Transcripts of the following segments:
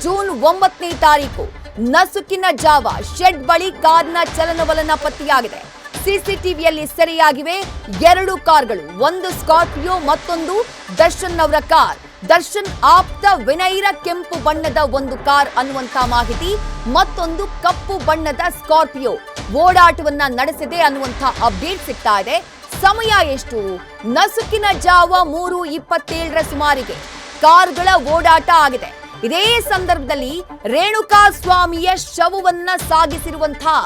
June 9ನೇ ತಾರೀಕು ನಸುಕಿನ ಜಾವ shed ಬಳಿ ಕಾರ್ನ ಚಲನವಲನ ಪತ್ತೆಯಾಗಿದೆ. ಸಿಸಿಟಿವಿಯಲ್ಲಿ ಸೆರೆಯಾಗಿವೆ 2 ಕಾರ್ಗಳು, ಒಂದು ಸ್ಕಾರ್ಪಿಯೋ, ಮತ್ತೊಂದು ದರ್ಶನ್ ಅವರ ಕಾರ್. ದರ್ಶನ್ ಆಪ್ತ ವಿನೈರ ಕೆಂಪು ಬಣ್ಣದ ಒಂದು ಕಾರ್ ಅನ್ನುವಂತ ಮಾಹಿತಿ, ಮತ್ತೊಂದು ಕಪ್ಪು ಬಣ್ಣದ ಸ್ಕಾರ್ಪಿಯೋ ಓಡಾಟವನ್ನ ನಡೆಸಿದೆ ಅನ್ನುವಂತ ಅಪ್ಡೇಟ್ ಸಿಗ್ತಾ ಇದೆ. ಸಮಯ ಎಷ್ಟು? ನಸುಕಿನ ಜಾವ 3:27ರ ಸುಮಾರಿಗೆ ಕಾರ್ಗಳ ಓಡಾಟ ಆಗಿದೆ. ಇದೇ ಸಂದರ್ಭದಲ್ಲಿ ರೇಣುಕಾ ಸ್ವಾಮಿಯ ಶವವನ್ನ ಸಾಗಿಸಿರುವಂತಹ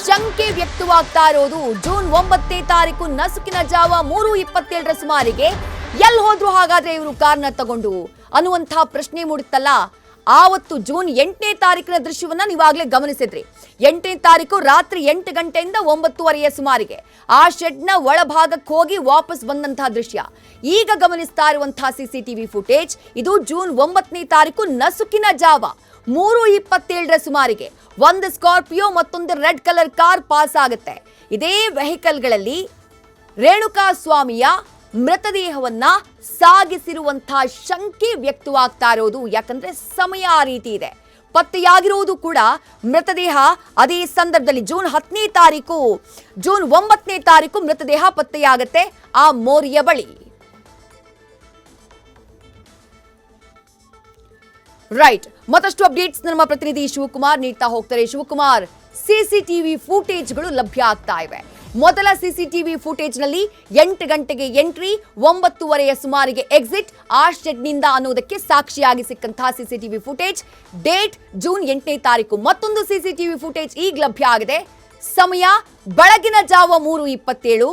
ಶಂಕೆ ವ್ಯಕ್ತವಾಗ್ತಾ ಇರೋದು. ಜೂನ್ 9ನೇ ತಾರೀಕು ನಸುಕಿನ ಜಾವ 3:27ರ ಸುಮಾರಿಗೆ ಎಲ್ಲಿ ಹೋದ್ರು ಹಾಗಾದ್ರೆ ಇವರು ಕಾರ್ನ ತಗೊಂಡು ಅನ್ನುವಂತಹ ಪ್ರಶ್ನೆ ಮೂಡುತ್ತಲ್ಲ. ಆವತ್ತು ಜೂನ್ 8ನೇ ತಾರೀಕಿನ ದೃಶ್ಯವನ್ನ ನೀವಾಗಲೇ ಗಮನಿಸಿದ್ರಿ. 8ನೇ ತಾರೀಕು ರಾತ್ರಿ 8 ಗಂಟೆಯಿಂದ 9:30ಯ ಸುಮಾರಿಗೆ ಆ ಶೆಡ್ನ ಒಳಭಾಗಕ್ಕೆ ಹೋಗಿ ವಾಪಸ್ ಬಂದಂತಹ ದೃಶ್ಯ. ಈಗ ಗಮನಿಸ್ತಾ ಇರುವಂತಹ ಸಿಸಿಟಿವಿ ಫುಟೇಜ್ ಇದು ಜೂನ್ 9ನೇ ತಾರೀಕು ನಸುಕಿನ ಜಾವ 3:27ರ ಸುಮಾರಿಗೆ ಒಂದು ಸ್ಕಾರ್ಪಿಯೋ ಮತ್ತೊಂದು ರೆಡ್ ಕಲರ್ ಕಾರ್ ಪಾಸ್ ಆಗುತ್ತೆ. ಇದೇ ವೆಹಿಕಲ್ಗಳಲ್ಲಿ ರೇಣುಕಾ ಸ್ವಾಮಿಯ ಮೃತದೇಹವನ್ನ ಸಾಗಿಸಿರುವಂತಹ ಶಂಕೆ ವ್ಯಕ್ತವಾಗ್ತಾ ಇರೋದು. ಯಾಕಂದ್ರೆ ಸಮಯ ಆ ರೀತಿ ಇದೆ. ಪತ್ತೆಯಾಗಿರುವುದು ಕೂಡ ಮೃತದೇಹ ಅದೇ ಸಂದರ್ಭದಲ್ಲಿ ಜೂನ್ 10ನೇ ತಾರೀಕು, ಜೂನ್ 9ನೇ ತಾರೀಕು ಮೃತದೇಹ ಪತ್ತೆಯಾಗುತ್ತೆ ಆ ಮೋರಿಯ ಬಳಿ. ರೈಟ್, ಮತ್ತಷ್ಟು ಅಪ್ಡೇಟ್ಸ್ ನಮ್ಮ ಪ್ರತಿನಿಧಿ ಶಿವಕುಮಾರ್ ನೀಡ್ತಾ ಹೋಗ್ತಾರೆ. ಶಿವಕುಮಾರ್, ಸಿಸಿಟಿವಿ ಫುಟೇಜ್ಗಳು ಲಭ್ಯ ಆಗ್ತಾ ಇವೆ. ಮೊದಲ ಸಿಸಿಟಿವಿ ಫುಟೇಜ್ ನಲ್ಲಿ 8 ಗಂಟೆಗೆ ಎಂಟ್ರಿ, 9:30ಯ ಸುಮಾರಿಗೆ ಎಕ್ಸಿಟ್ ಆ ಶೆಡ್ ನಿಂದ ಅನ್ನೋದಕ್ಕೆ ಸಾಕ್ಷಿಯಾಗಿ ಸಿಕ್ಕಂತಹ ಸಿಸಿಟಿವಿ ಫುಟೇಜ್. ಡೇಟ್ ಜೂನ್ 8ನೇ ತಾರೀಕು. ಮತ್ತೊಂದು ಸಿಸಿಟಿವಿ ಫುಟೇಜ್ ಈಗ ಲಭ್ಯ ಆಗಿದೆ. ಸಮಯ ಬೆಳಗಿನ ಜಾವ 3:27,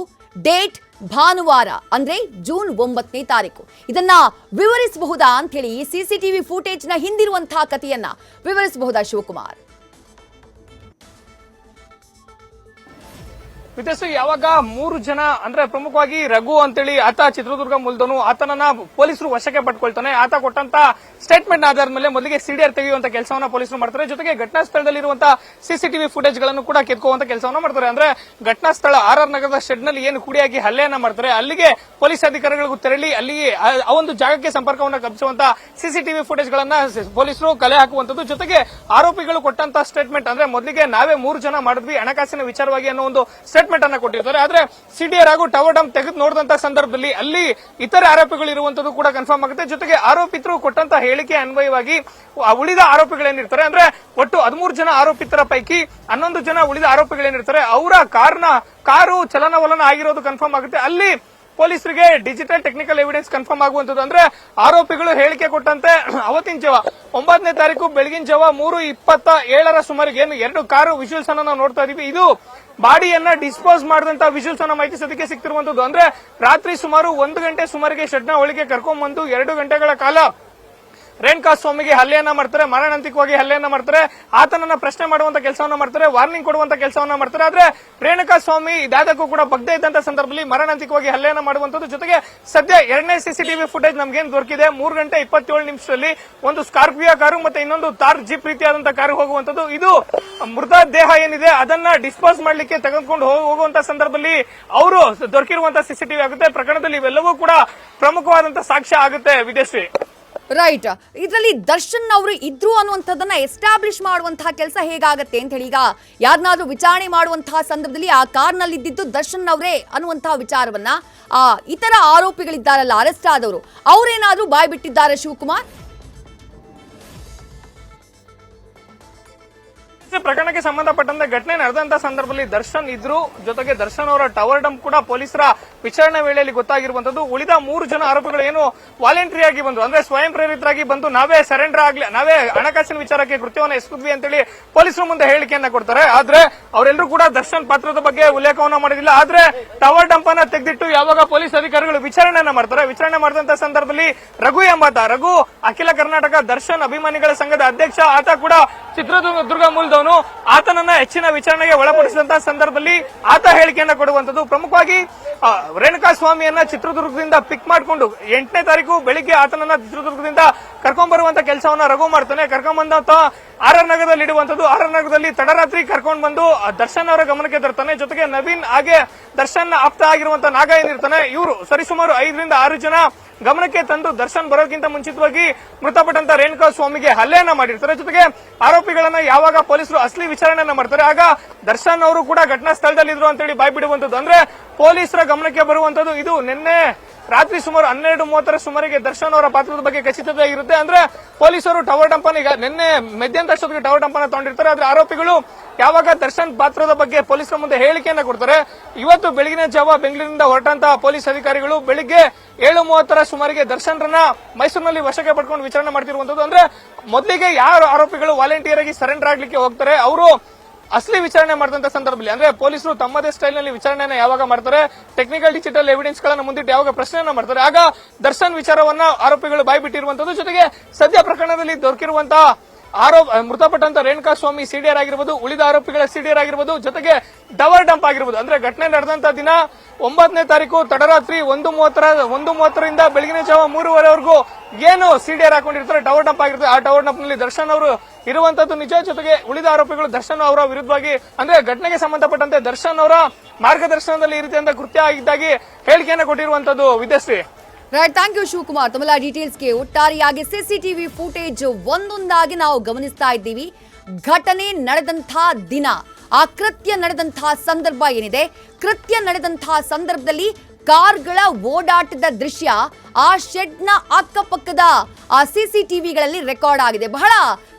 ಡೇಟ್ ಭಾನುವಾರ ಅಂದ್ರೆ ಜೂನ್ 9ನೇ ತಾರೀಕು. ಇದನ್ನ ವಿವರಿಸಬಹುದಾ ಅಂತ ಹೇಳಿ ಈ ಸಿಸಿಟಿವಿ ಫುಟೇಜ್ ನ ಹಿಂದಿರುವಂತಹ ಕಥೆಯನ್ನ ವಿವರಿಸಬಹುದಾ ಶಿವಕುಮಾರ್? ವಿದೇಶಿ ಯಾವಾಗ 3 ಜನ ಅಂದ್ರೆ ಪ್ರಮುಖವಾಗಿ ರಘು ಅಂತೇಳಿ ಆತ ಚಿತ್ರದುರ್ಗ ಮೂಲದವನು, ಆತನನ್ನ ಪೊಲೀಸರು ವಶಕ್ಕೆ ಪಡ್ಕೊಳ್ತಾನೆ. ಆತ ಕೊಟ್ಟಂತ ಸ್ಟೇಟ್ಮೆಂಟ್ ಆಧಾರದ ಮೇಲೆ ಮೊದಲಿಗೆ ಸಿಡಿಆರ್ ತೆಗೆಯುವಂತ ಕೆಲಸವನ್ನ ಪೊಲೀಸರು ಮಾಡ್ತಾರೆ. ಜೊತೆಗೆ ಘಟನಾ ಸ್ಥಳದಲ್ಲಿರುವಂತಹ ಸಿಸಿಟಿವಿ ಫುಟೇಜ್ ಗಳನ್ನು ಕೂಡ ಕಿತ್ಕೊಳ್ಳುವಂತ ಕೆಲಸವನ್ನ ಮಾಡ್ತಾರೆ. ಅಂದ್ರೆ ಘಟನಾ ಸ್ಥಳ RR ನಗರದ ಶೆಡ್ ನಲ್ಲಿ ಏನು ಕುಡಿಯಾಗಿ ಹಲ್ಲೆಯನ್ನ ಮಾಡ್ತಾರೆ, ಅಲ್ಲಿಗೆ ಪೊಲೀಸ್ ಅಧಿಕಾರಿಗಳಿಗೂ ತೆರಳಿ ಅಲ್ಲಿಗೆ ಆ ಒಂದು ಜಾಗಕ್ಕೆ ಸಂಪರ್ಕವನ್ನ ಕಲ್ಪಿಸುವಂತ ಸಿಸಿಟಿವಿ ಫುಟೇಜ್ ಗಳನ್ನ ಪೊಲೀಸರು ಕಲೆ ಹಾಕುವಂತದ್ದು. ಜೊತೆಗೆ ಆರೋಪಿಗಳು ಕೊಟ್ಟಂತ ಸ್ಟೇಟ್ಮೆಂಟ್ ಅಂದ್ರೆ ಮೊದಲಿಗೆ ನಾವೇ 3 ಜನ ಮಾಡಿದ್ವಿ ಹಣಕಾಸಿನ ವಿಚಾರವಾಗಿ ಅನ್ನೋ ಒಂದು ಸ್ಟೇಟ್ಮೆಂಟ್ ಅನ್ನ ಕೊಟ್ಟಿರ್ತಾರೆ. ಆದ್ರೆ ಸಿಡಿಆರ್ ಹಾಗೂ ಟವರ್ ಡಂಪ್ ತೆಗೆದು ನೋಡಿದಂತ ಸಂದರ್ಭದಲ್ಲಿ ಅಲ್ಲಿ ಇತರೆ ಆರೋಪಿಗಳು ಇರುವಂತದ್ದು ಕೂಡ ಕನ್ಫರ್ಮ್ ಆಗುತ್ತೆ. ಜೊತೆಗೆ ಆರೋಪಿತರು ಕೊಟ್ಟಂತ ಹೇಳಿಕೆ ಅನ್ವಯವಾಗಿ ಉಳಿದ ಆರೋಪಿಗಳೇನಿರ್ತಾರೆ ಅಂದ್ರೆ ಒಟ್ಟು 13 ಜನ ಆರೋಪಿತರ ಪೈಕಿ 11 ಜನ ಉಳಿದ ಆರೋಪಿಗಳೇನಿರ್ತಾರೆ ಅವರ ಕಾರು ಚಲನವಲನ ಆಗಿರೋದು ಕನ್ಫರ್ಮ್ ಆಗುತ್ತೆ. ಅಲ್ಲಿ ಪೊಲೀಸರಿಗೆ ಡಿಜಿಟಲ್ ಟೆಕ್ನಿಕಲ್ ಎವಿಡೆನ್ಸ್ ಕನ್ಫರ್ಮ್ ಆಗುವಂತದ್ದು. ಅಂದ್ರೆ ಆರೋಪಿಗಳು ಹೇಳಿಕೆ ಕೊಟ್ಟಂತೆ ಅವತ್ತಿನ ಜಾವ 9ನೇ ತಾರೀಕು ಬೆಳಗಿನ ಜಾವ 3:27ರ ಸುಮಾರಿಗೆ ಏನು 2 ಕಾರು ವಿಜುವಲ್ಸ್ ಅನ್ನ ನಾವು ನೋಡ್ತಾ ಇದೀವಿ. ಇದು ಬಾಡಿಯನ್ನ ಡಿಸ್ಪೋಸ್ ಮಾಡಿದಂತ ವಿಜುವಲ್ಸ್ ಅನ್ನ ಮಾಹಿತಿ ಸದ್ಯಕ್ಕೆ ಸಿಗ್ತಿರುವಂತದ್ದು. ಅಂದ್ರೆ ರಾತ್ರಿ ಸುಮಾರು 1 ಗಂಟೆ ಸುಮಾರಿಗೆ ಶೆಡ್ನ ಒಳಗೆ ಕರ್ಕೊಂಡ್ ಬಂದು 2 ಗಂಟೆಗಳ ಕಾಲ ರೇಣುಕಾ ಸ್ವಾಮಿಗೆ ಹಲ್ಲೆಯನ್ನ ಮಾಡ್ತಾರೆ, ಮಾರಣಾಂತಿಕವಾಗಿ ಹಲ್ಲೆಯನ್ನ ಮಾಡ್ತಾರೆ. ಆತನನ್ನ ಪ್ರಶ್ನೆ ಮಾಡುವಂತ ಕೆಲಸವನ್ನ ಮಾಡ್ತಾರೆ, ವಾರ್ನಿಂಗ್ ಕೊಡುವಂತ ಕೆಲಸವನ್ನ ಮಾಡ್ತಾರೆ. ಆದ್ರೆ ರೇಣುಕಾ ಸ್ವಾಮಿ ಇದಾದಕ್ಕೂ ಕೂಡ ಬಗ್ದೇ ಇದ್ದಂತ ಸಂದರ್ಭದಲ್ಲಿ ಮಾರಣಾಂತಿಕವಾಗಿ ಹಲ್ಲೆಯನ್ನ ಮಾಡುವಂತದ್ದು. ಜೊತೆಗೆ ಸದ್ಯ 2ನೇ ಸಿಸಿಟಿವಿ ಫುಟೇಜ್ ನಮ್ಗೇನು ದೊರಕಿದೆ, 3 ಗಂಟೆ 27 ನಿಮಿಷದಲ್ಲಿ ಒಂದು ಸ್ಕಾರ್ಪಿಯೋ ಕಾರು ಮತ್ತೆ ಇನ್ನೊಂದು ತಾರ್ ಜೀಪ್ ರೀತಿಯಾದಂತಹ ಕಾರು ಹೋಗುವಂತದ್ದು. ಇದು ಮೃತದೇಹ ಏನಿದೆ ಅದನ್ನ ಡಿಸ್ಪೋಸ್ ಮಾಡ್ಲಿಕ್ಕೆ ತೆಗೆದುಕೊಂಡು ಹೋಗುವಂತ ಸಂದರ್ಭದಲ್ಲಿ ಅವರು ದೊರಕಿರುವಂತಹ ಸಿಸಿಟಿವಿ ಆಗುತ್ತೆ. ಪ್ರಕರಣದಲ್ಲಿ ಇವೆಲ್ಲವೂ ಕೂಡ ಪ್ರಮುಖವಾದಂತಹ ಸಾಕ್ಷ್ಯ ಆಗುತ್ತೆ. ವಿದೇಶಿ ರೈಟ್, ಇದರಲ್ಲಿ ದರ್ಶನ್ ಅವರು ಇದ್ರು ಅನ್ನುವಂಥದ್ದನ್ನ ಎಸ್ಟಾಬ್ಲಿಷ್ ಮಾಡುವಂತಹ ಕೆಲಸ ಹೇಗಾಗತ್ತೆ ಅಂತ ಹೇಳಿ ಈಗ ಯಾರನ್ನಾದ್ರೂ ವಿಚಾರಣೆ ಮಾಡುವಂತಹ ಸಂದರ್ಭದಲ್ಲಿ ಆ ಕಾರ್ನಲ್ಲಿ ಇದ್ದಿದ್ದು ದರ್ಶನ್ ಅವರೇ ಅನ್ನುವಂತಹ ವಿಚಾರವನ್ನ ಆ ಇತರ ಆರೋಪಿಗಳಿದ್ದಾರಲ್ಲ ಅರೆಸ್ಟ್ ಆದವರು ಅವರೇನಾದ್ರೂ ಬಾಯ್ ಬಿಟ್ಟಿದ್ದಾರೆ ಶಿವಕುಮಾರ್? ಪ್ರಕರಣಕ್ಕೆ ಸಂಬಂಧಪಟ್ಟಂತೆ ಘಟನೆ ನಡೆದಂತ ಸಂದರ್ಭದಲ್ಲಿ ದರ್ಶನ್ ಇದ್ರು. ಜೊತೆಗೆ ದರ್ಶನ್ ಅವರ ಟವರ್ ಡಂಪ್ ಕೂಡ ಪೊಲೀಸರ ವಿಚಾರಣೆ ವೇಳೆಯಲ್ಲಿ ಗೊತ್ತಾಗಿರುವಂತದ್ದು. ಉಳಿದ 3 ಜನ ಆರೋಪಿಗಳು ಏನು ವಾಲಂಟರಿ ಆಗಿ ಬಂದು ಅಂದ್ರೆ ಸ್ವಯಂ ಪ್ರೇರಿತರಾಗಿ ಬಂದು ನಾವೇ ಸರೆಂಡರ್ ಆಗ್ಲಿ, ನಾವೇ ಹಣಕಾಸಿನ ವಿಚಾರಕ್ಕೆ ಕೃತ್ಯವನ್ನು ಎಸಗಿದ್ವಿ ಅಂತೇಳಿ ಪೊಲೀಸರ ಮುಂದೆ ಹೇಳಿಕೆಯನ್ನ ಕೊಡ್ತಾರೆ. ಆದ್ರೆ ಅವರೆಲ್ಲರೂ ಕೂಡ ದರ್ಶನ್ ಪಾತ್ರದ ಬಗ್ಗೆ ಉಲ್ಲೇಖವನ್ನ ಮಾಡೋದಿಲ್ಲ. ಆದ್ರೆ ಟವರ್ ಡಂಪ್ ಅನ್ನ ತೆಗೆದಿಟ್ಟು ಯಾವಾಗ ಪೊಲೀಸ್ ಅಧಿಕಾರಿಗಳು ವಿಚಾರಣೆಯನ್ನ ಮಾಡ್ತಾರೆ, ವಿಚಾರಣೆ ಮಾಡಿದಂತ ಸಂದರ್ಭದಲ್ಲಿ ರಘು ಅಖಿಲ ಕರ್ನಾಟಕ ದರ್ಶನ್ ಅಭಿಮಾನಿಗಳ ಸಂಘದ ಅಧ್ಯಕ್ಷ, ಆತ ಕೂಡ ಚಿತ್ರದುರ್ಗ ಮೂಲದವನು. ಆತನನ್ನ ಹೆಚ್ಚಿನ ವಿಚಾರಣೆಗೆ ಒಳಪಡಿಸಿದಂತಹ ಸಂದರ್ಭದಲ್ಲಿ ಆತ ಹೇಳಿಕೆಯನ್ನ ಕೊಡುವಂತದ್ದು. ಪ್ರಮುಖವಾಗಿ ರೇಣುಕಾ ಸ್ವಾಮಿಯನ್ನ ಚಿತ್ರದುರ್ಗದಿಂದ ಪಿಕ್ ಮಾಡಿಕೊಂಡು 8ನೇ ತಾರೀಕು ಬೆಳಿಗ್ಗೆ ಆತನನ್ನ ಚಿತ್ರದುರ್ಗದಿಂದ ಕರ್ಕೊಂಡ್ ಬರುವಂತ ಕೆಲಸವನ್ನ ರಘು ಮಾಡ್ತಾನೆ. ಕರ್ಕೊಂಡ್ ಬಂದಂತ RR ನಗರದಲ್ಲಿ ಇಡುವಂತದ್ದು. RR ನಗರದಲ್ಲಿ ತಡರಾತ್ರಿ ಕರ್ಕೊಂಡ್ ಬಂದು ದರ್ಶನ್ ಅವರ ಗಮನಕ್ಕೆ ತರ್ತಾನೆ. ಜೊತೆಗೆ ನವೀನ್ ಹಾಗೆ ದರ್ಶನ್ ಆಪ್ತ ಆಗಿರುವಂತ ನಾಗ ಏನಿರ್ತಾನೆ, ಇವರು ಸರಿಸುಮಾರು 5 ರಿಂದ 6 ಜನ ಗಮನಕ್ಕೆ ತಂದು ದರ್ಶನ್ ಬರೋದಕ್ಕಿಂತ ಮುಂಚಿತವಾಗಿ ಮೃತಪಟ್ಟಂತ ರೇಣುಕಾ ಸ್ವಾಮಿಗೆ ಹಲ್ಲೆಯನ್ನ ಮಾಡಿರ್ತಾರೆ. ಜೊತೆಗೆ ಆರೋಪಿಗಳನ್ನ ಯಾವಾಗ ಪೊಲೀಸರು ಅಸಲಿ ವಿಚಾರಣೆಯನ್ನ ಮಾಡ್ತಾರೆ ಆಗ ದರ್ಶನ್ ಅವರು ಕೂಡ ಘಟನಾ ಸ್ಥಳದಲ್ಲಿದ್ರು ಅಂತೇಳಿ ಬಾಯ್ ಬಿಡುವಂತದ್ದು, ಅಂದ್ರೆ ಪೊಲೀಸರ ಗಮನಕ್ಕೆ ಬರುವಂತದ್ದು. ಇದು ನಿನ್ನೆ ರಾತ್ರಿ ಸುಮಾರು 12:30 ಸುಮಾರಿಗೆ ದರ್ಶನ್ ಅವರ ಪಾತ್ರದ ಬಗ್ಗೆ ಖಚಿತತೆ ಇರುತ್ತೆ. ಅಂದ್ರೆ ಪೊಲೀಸರು ಟವರ್ ಡಂಪನ್ ಈಗ ನಿನ್ನೆ ಮಧ್ಯಂತರಷ್ಟೊತ್ತಿಗೆ ಟವರ್ ಡಂಪನ್ ತಗೊಂಡಿರ್ತಾರೆ. ಆದ್ರೆ ಆರೋಪಿಗಳು ಯಾವಾಗ ದರ್ಶನ್ ಪಾತ್ರದ ಬಗ್ಗೆ ಪೊಲೀಸರ ಮುಂದೆ ಹೇಳಿಕೆಯನ್ನ ಕೊಡ್ತಾರೆ. ಇವತ್ತು ಬೆಳಗಿನ ಜಾವ ಬೆಂಗಳೂರಿನಿಂದ ಹೊರಟಂತಹ ಪೊಲೀಸ್ ಅಧಿಕಾರಿಗಳು ಬೆಳಿಗ್ಗೆ 7:30 ಸುಮಾರಿಗೆ ದರ್ಶನ್ರನ್ನ ಮೈಸೂರಿನಲ್ಲಿ ವಶಕ್ಕೆ ಪಡ್ಕೊಂಡು ವಿಚಾರಣೆ ಮಾಡ್ತಿರುವಂತದ್ದು. ಅಂದ್ರೆ ಮೊದಲಿಗೆ ಯಾರು ಆರೋಪಿಗಳು ವಾಲಂಟಿಯರ್ ಆಗಿ ಸರೆಂಡರ್ ಆಗ್ಲಿಕ್ಕೆ ಹೋಗ್ತಾರೆ ಅವರು ಅಸಲಿ ವಿಚಾರಣೆ ಮಾಡಿದಂತ ಸಂದರ್ಭದಲ್ಲಿ, ಅಂದ್ರೆ ಪೊಲೀಸರು ತಮ್ಮದೇ ಸ್ಟೈಲ್ ನಲ್ಲಿ ವಿಚಾರಣೆಯನ್ನ ಯಾವಾಗ ಮಾಡ್ತಾರೆ, ಟೆಕ್ನಿಕಲ್ ಡಿಜಿಟಲ್ ಎವಿಡೆನ್ಸ್ ಗಳನ್ನ ಮುಂದಿಟ್ಟು ಯಾವಾಗ ಪ್ರಶ್ನೆಯನ್ನ ಮಾಡ್ತಾರೆ ಆಗ ದರ್ಶನ್ ವಿಚಾರವನ್ನ ಆರೋಪಿಗಳು ಬಾಯ್ಬಿಟ್ಟಿರುವಂತದ್ದು. ಜೊತೆಗೆ ಸದ್ಯ ಪ್ರಕರಣದಲ್ಲಿ ದೊರಕಿರುವಂತಹ ಮೃತಪಟ್ಟಂತ ರೇಣುಕಾ ಸ್ವಾಮಿ ಸಿಡಿಆರ್ ಆಗಿರ್ಬೋದು, ಉಳಿದ ಆರೋಪಿಗಳ ಸಿಡಿಆರ್ ಆಗಿರ್ಬೋದು, ಜೊತೆಗೆ ಟವರ್ ಡಂಪ್ ಆಗಿರ್ಬೋದು. ಅಂದ್ರೆ ಘಟನೆ ನಡೆದಂತ ದಿನ 9ನೇ ತಾರೀಕು ತಡರಾತ್ರಿ 1:30ರಿಂದ ಬೆಳಗಿನ ಜಾವ 3:15ವರೆಗೂ ಏನು ಸಿಡಿಆರ್ ಹಾಕೊಂಡಿರ್ತಾರೆ, ಟವರ್ ಡಂಪ್ ಆಗಿರ್ತಾರೆ. ಆ ಟವರ್ ಡಂಪ್ ನಲ್ಲಿ ದರ್ಶನ್ ಅವರು ಇರುವಂತದ್ದು ನಿಜ. ಜೊತೆಗೆ ಉಳಿದ ಆರೋಪಿಗಳು ದರ್ಶನ್ ಅವರ ವಿರುದ್ಧವಾಗಿ, ಅಂದ್ರೆ ಘಟನೆಗೆ ಸಂಬಂಧಪಟ್ಟಂತೆ ದರ್ಶನ್ ಅವರ ಮಾರ್ಗದರ್ಶನದಲ್ಲಿ ಈ ರೀತಿಯಿಂದ ಕೃತ್ಯ ಆಗಿದ್ದಾಗಿ ಹೇಳಿಕೆಯನ್ನು ಕೊಟ್ಟಿರುವಂತದ್ದು. Vidyashree, right, thank you Shivakumar. ತಮ್ಮೆಲ್ಲ ಡೀಟೇಲ್ಸ್ಗೆ ಒಟ್ಟಾರೆಯಾಗಿ ಸಿಸಿಟಿವಿ ಫುಟೇಜ್ ಒಂದೊಂದಾಗಿ ನಾವು ಗಮನಿಸ್ತಾ ಇದ್ದೀವಿ. ಘಟನೆ ನಡೆದಂತಹ ದಿನ, ಆ ಕೃತ್ಯ ನಡೆದಂತಹ ಸಂದರ್ಭ ಏನಿದೆ, ಕೃತ್ಯ ನಡೆದಂತಹ ಸಂದರ್ಭದಲ್ಲಿ ಕಾರ್ಗಳ ಓಡಾಟದ ದೃಶ್ಯ ಆ ಶೆಡ್ನ ಅಕ್ಕಪಕ್ಕದ ಆ ಸಿಸಿಟಿವಿಗಳಲ್ಲಿ ರೆಕಾರ್ಡ್ ಆಗಿದೆ. ಬಹಳ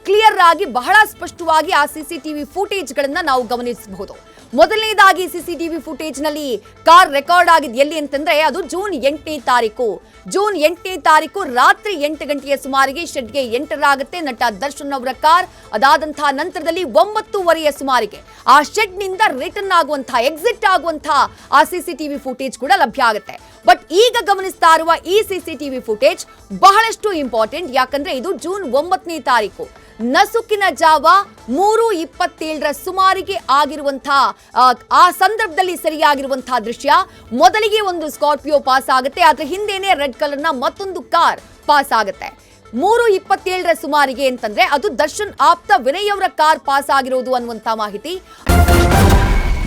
ಕ್ಲಿಯರ್ ಆಗಿ, ಬಹಳ ಸ್ಪಷ್ಟವಾಗಿ ಆ ಸಿಸಿಟಿವಿ ಫುಟೇಜ್ ಗಳನ್ನ ನಾವು ಗಮನಿಸಬಹುದು. ಮೊದಲನೇದಾಗಿ ಸಿಸಿಟಿವಿ ಫುಟೇಜ್ ನಲ್ಲಿ ಕಾರ್ ರೆಕಾರ್ಡ್ ಆಗಿದ್ದು ಎಲ್ಲಿ ಅಂತಂದ್ರೆ ಅದು ಜೂನ್ 8ನೇ ತಾರೀಕು. ಜೂನ್ 8ನೇ ತಾರೀಕು ರಾತ್ರಿ 8 ಗಂಟೆಯ ಸುಮಾರಿಗೆ ಶೆಡ್ಗೆ ಎಂಟರ್ ಆಗುತ್ತೆ ನಟ ದರ್ಶನ್ ಅವರ ಕಾರ್. ಅದಾದಂತಹ ನಂತರದಲ್ಲಿ 9:30ಯ ಸುಮಾರಿಗೆ ಆ ಶೆಡ್ ನಿಂದ ರಿಟರ್ನ್ ಆಗುವಂತಹ, ಎಕ್ಸಿಟ್ ಆಗುವಂತಹ ಆ ಸಿಸಿಟಿವಿ ಫುಟೇಜ್ ಕೂಡ ಲಭ್ಯ ಆಗುತ್ತೆ. ಬಟ್ ಈಗ ಗಮನಿಸ್ತಾ ಇರುವ ಈ ಸಿಸಿಟಿವಿ ಫುಟೇಜ್ ಬಹಳಷ್ಟು ಇಂಪಾರ್ಟೆಂಟ್. ಯಾಕಂದ್ರೆ ಇದು ಜೂನ್ 9ನೇ ತಾರೀಕು ನಸುಕಿನ ಜಾವ 3:27ರ ಸುಮಾರಿಗೆ ಆಗಿರುವಂತಹ ಆ ಸಂದರ್ಭದಲ್ಲಿ ಸರಿಯಾಗಿರುವಂತಹ ದೃಶ್ಯ. ಮೊದಲಿಗೆ ಒಂದು ಸ್ಕಾರ್ಪಿಯೋ ಪಾಸ್ ಆಗುತ್ತೆ, ಅದ್ರ ಹಿಂದೆನೆ ರೆಡ್ ಕಲರ್ನ ಮತ್ತೊಂದು ಕಾರ್ ಪಾಸ್ ಆಗುತ್ತೆ. 3:27ರ ಸುಮಾರಿಗೆ ಅಂತಂದ್ರೆ ಅದು ದರ್ಶನ್ ಆಪ್ತ ವಿನಯ್ ಅವರ ಕಾರ್ ಪಾಸ್ ಆಗಿರೋದು ಅನ್ನುವಂತ ಮಾಹಿತಿ.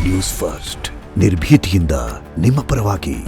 ನ್ಯೂಸ್ ಫಸ್ಟ್, ನಿರ್ಭೀತಿಯಿಂದ ನಿಮ್ಮ ಪರವಾಗಿ.